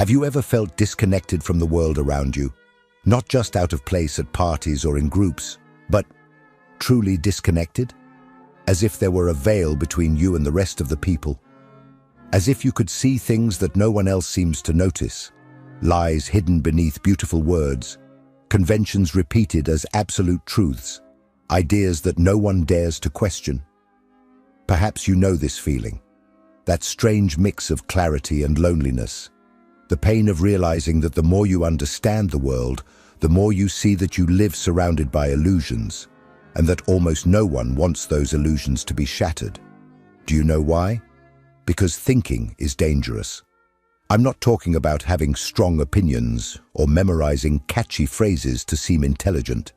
Have you ever felt disconnected from the world around you? Not just out of place at parties or in groups, but truly disconnected? As if there were a veil between you and the rest of the people. As if you could see things that no one else seems to notice. Lies hidden beneath beautiful words. Conventions repeated as absolute truths. Ideas that no one dares to question. Perhaps you know this feeling. That strange mix of clarity and loneliness. The pain of realizing that the more you understand the world, the more you see that you live surrounded by illusions, and that almost no one wants those illusions to be shattered. Do you know why? Because thinking is dangerous. I'm not talking about having strong opinions or memorizing catchy phrases to seem intelligent.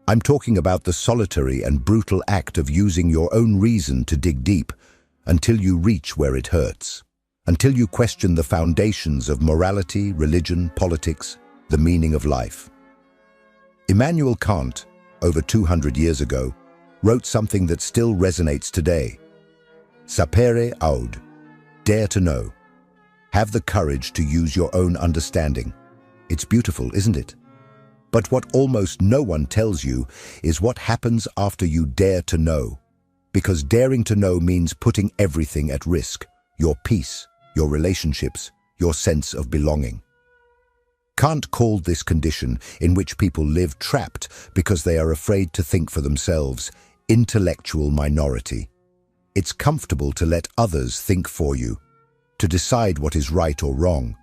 I'm talking about the solitary and brutal act of using your own reason to dig deep until you reach where it hurts, until you question the foundations of morality, religion, politics, the meaning of life. Immanuel Kant, over 200 years ago, wrote something that still resonates today. Sapere aude, dare to know. Have the courage to use your own understanding. It's beautiful, isn't it? But what almost no one tells you is what happens after you dare to know. Because daring to know means putting everything at risk. Your peace, your relationships, your sense of belonging. Kant called this condition in which people live trapped because they are afraid to think for themselves, intellectual minority. It's comfortable to let others think for you, to decide what is right or wrong,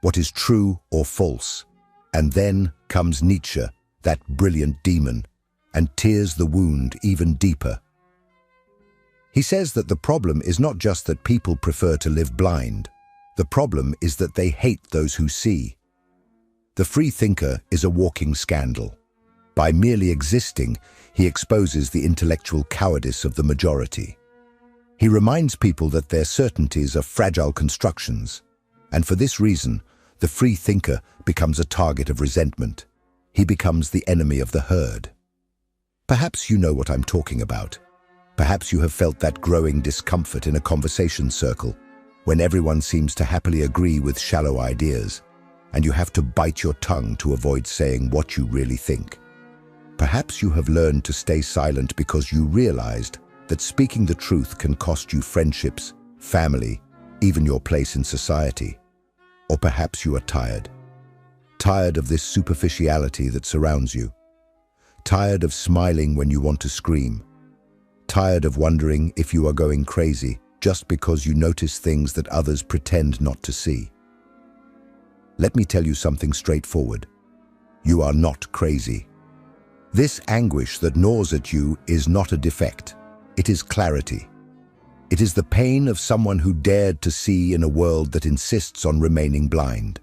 what is true or false. And then comes Nietzsche, that brilliant demon, and tears the wound even deeper. He says that the problem is not just that people prefer to live blind. The problem is that they hate those who see. The free thinker is a walking scandal. By merely existing, he exposes the intellectual cowardice of the majority. He reminds people that their certainties are fragile constructions, and for this reason, the free thinker becomes a target of resentment. He becomes the enemy of the herd. Perhaps you know what I'm talking about. Perhaps you have felt that growing discomfort in a conversation circle, when everyone seems to happily agree with shallow ideas, and you have to bite your tongue to avoid saying what you really think. Perhaps you have learned to stay silent because you realized that speaking the truth can cost you friendships, family, even your place in society. Or perhaps you are tired. Tired of this superficiality that surrounds you. Tired of smiling when you want to scream. Tired of wondering if you are going crazy just because you notice things that others pretend not to see. Let me tell you something straightforward. You are not crazy. This anguish that gnaws at you is not a defect. It is clarity. It is the pain of someone who dared to see in a world that insists on remaining blind.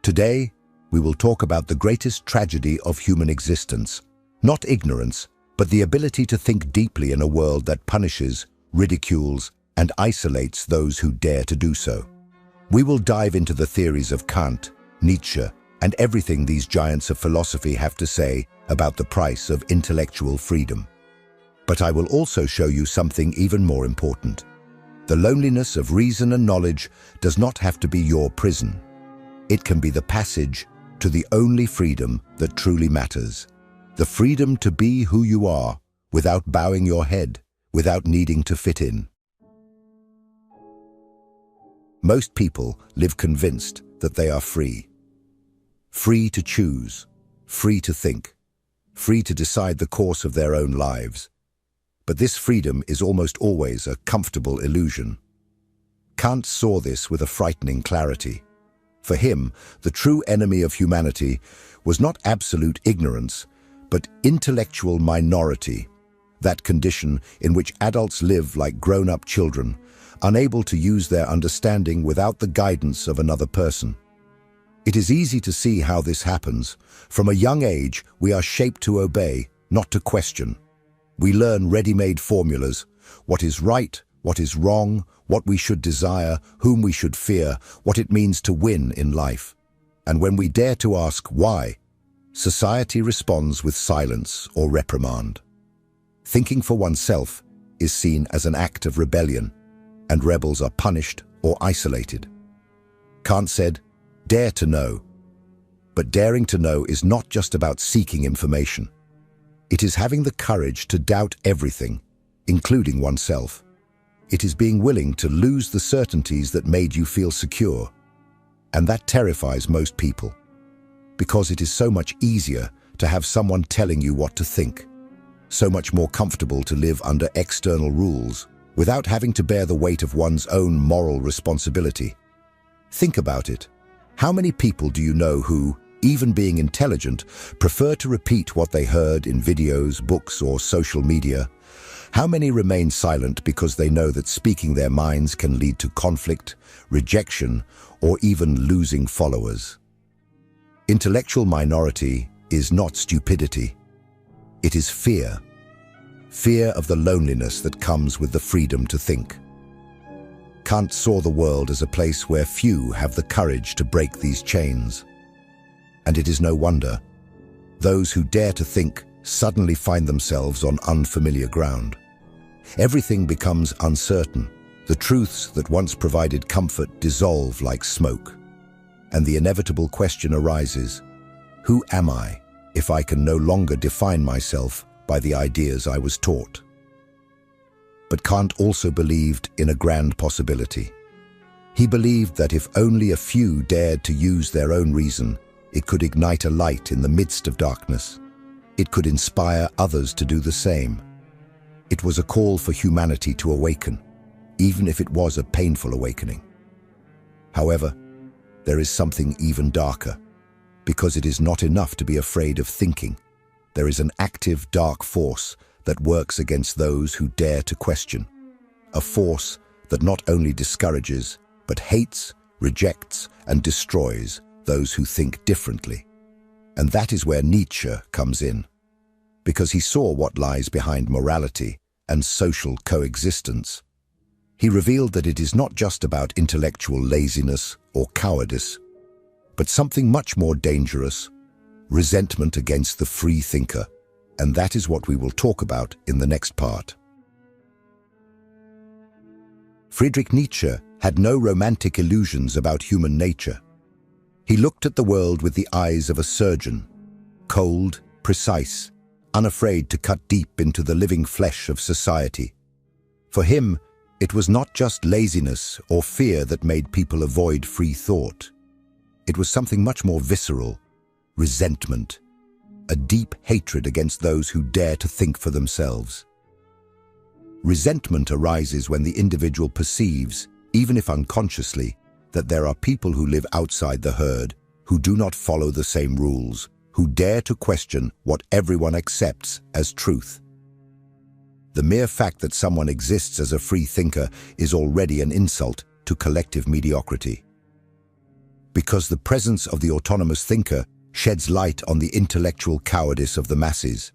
Today, we will talk about the greatest tragedy of human existence, not ignorance, but the ability to think deeply in a world that punishes, ridicules, and isolates those who dare to do so. We will dive into the theories of Kant, Nietzsche, and everything these giants of philosophy have to say about the price of intellectual freedom. But I will also show you something even more important. The loneliness of reason and knowledge does not have to be your prison. It can be the passage to the only freedom that truly matters. The freedom to be who you are, without bowing your head, without needing to fit in. Most people live convinced that they are free. Free to choose, free to think, free to decide the course of their own lives. But this freedom is almost always a comfortable illusion. Kant saw this with a frightening clarity. For him, the true enemy of humanity was not absolute ignorance, but intellectual minority, that condition in which adults live like grown-up children, unable to use their understanding without the guidance of another person. It is easy to see how this happens. From a young age, we are shaped to obey, not to question. We learn ready-made formulas, what is right, what is wrong, what we should desire, whom we should fear, what it means to win in life. And when we dare to ask why, society responds with silence or reprimand. Thinking for oneself is seen as an act of rebellion, and rebels are punished or isolated. Kant said, "Dare to know." But daring to know is not just about seeking information. It is having the courage to doubt everything, including oneself. It is being willing to lose the certainties that made you feel secure. And that terrifies most people, because it is so much easier to have someone telling you what to think, so much more comfortable to live under external rules without having to bear the weight of one's own moral responsibility. Think about it. How many people do you know who, even being intelligent, prefer to repeat what they heard in videos, books, or social media? How many remain silent because they know that speaking their minds can lead to conflict, rejection, or even losing followers? Intellectual minority is not stupidity. It is fear. Fear of the loneliness that comes with the freedom to think. Kant saw the world as a place where few have the courage to break these chains. And it is no wonder. Those who dare to think suddenly find themselves on unfamiliar ground. Everything becomes uncertain. The truths that once provided comfort dissolve like smoke. And the inevitable question arises, who am I if I can no longer define myself by the ideas I was taught? But Kant also believed in a grand possibility. He believed that if only a few dared to use their own reason, it could ignite a light in the midst of darkness. It could inspire others to do the same. It was a call for humanity to awaken, even if it was a painful awakening. However, there is something even darker, because it is not enough to be afraid of thinking. There is an active dark force that works against those who dare to question. A force that not only discourages, but hates, rejects, and destroys those who think differently. And that is where Nietzsche comes in, because he saw what lies behind morality and social coexistence. He revealed that it is not just about intellectual laziness or cowardice, but something much more dangerous, resentment against the free thinker. And that is what we will talk about in the next part. Friedrich Nietzsche had no romantic illusions about human nature. He looked at the world with the eyes of a surgeon, cold, precise, unafraid to cut deep into the living flesh of society. For him, it was not just laziness or fear that made people avoid free thought. It was something much more visceral, resentment, a deep hatred against those who dare to think for themselves. Resentment arises when the individual perceives, even if unconsciously, that there are people who live outside the herd, who do not follow the same rules, who dare to question what everyone accepts as truth. The mere fact that someone exists as a free thinker is already an insult to collective mediocrity. Because the presence of the autonomous thinker sheds light on the intellectual cowardice of the masses.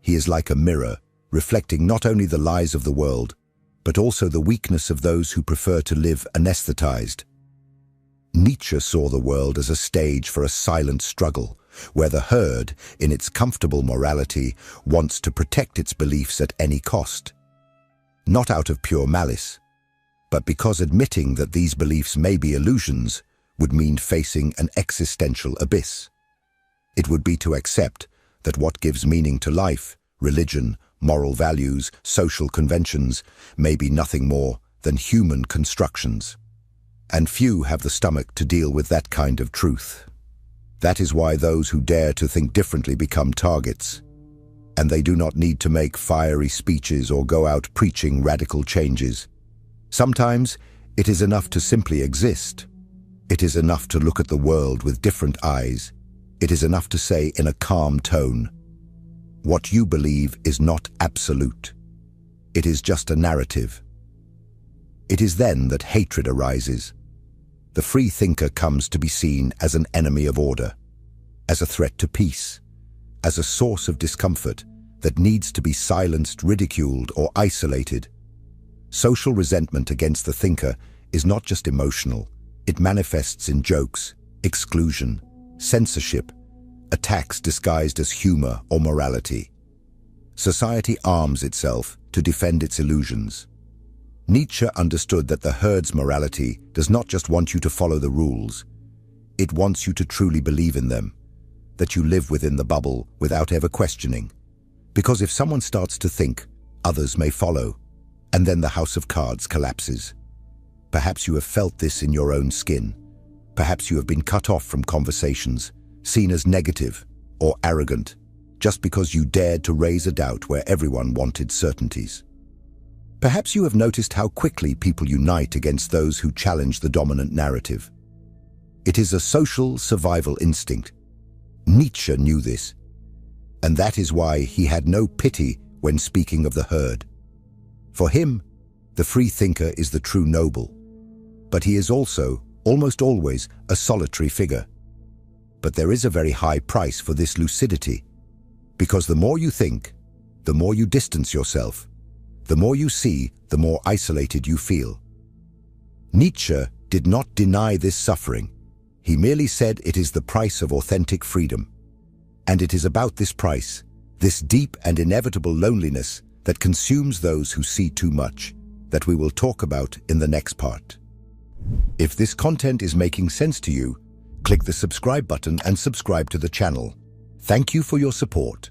He is like a mirror, reflecting not only the lies of the world, but also the weakness of those who prefer to live anesthetized. Nietzsche saw the world as a stage for a silent struggle, where the herd, in its comfortable morality, wants to protect its beliefs at any cost. Not out of pure malice, but because admitting that these beliefs may be illusions would mean facing an existential abyss. It would be to accept that what gives meaning to life, religion, moral values, social conventions, may be nothing more than human constructions. And few have the stomach to deal with that kind of truth. That is why those who dare to think differently become targets. And they do not need to make fiery speeches or go out preaching radical changes. Sometimes it is enough to simply exist. It is enough to look at the world with different eyes. It is enough to say in a calm tone, what you believe is not absolute. It is just a narrative. It is then that hatred arises. The free thinker comes to be seen as an enemy of order, as a threat to peace, as a source of discomfort that needs to be silenced, ridiculed, or isolated. Social resentment against the thinker is not just emotional. It manifests in jokes, exclusion, censorship, attacks disguised as humor or morality. Society arms itself to defend its illusions. Nietzsche understood that the herd's morality does not just want you to follow the rules. It wants you to truly believe in them, that you live within the bubble without ever questioning. Because if someone starts to think, others may follow, and then the house of cards collapses. Perhaps you have felt this in your own skin. Perhaps you have been cut off from conversations, seen as negative or arrogant, just because you dared to raise a doubt where everyone wanted certainties. Perhaps you have noticed how quickly people unite against those who challenge the dominant narrative. It is a social survival instinct. Nietzsche knew this, and that is why he had no pity when speaking of the herd. For him, the free thinker is the true noble, but he is also, almost always, a solitary figure. But there is a very high price for this lucidity, because the more you think, the more you distance yourself, the more you see, the more isolated you feel. Nietzsche did not deny this suffering. He merely said it is the price of authentic freedom. And it is about this price, this deep and inevitable loneliness that consumes those who see too much, that we will talk about in the next part. If this content is making sense to you, click the subscribe button and subscribe to the channel. Thank you for your support.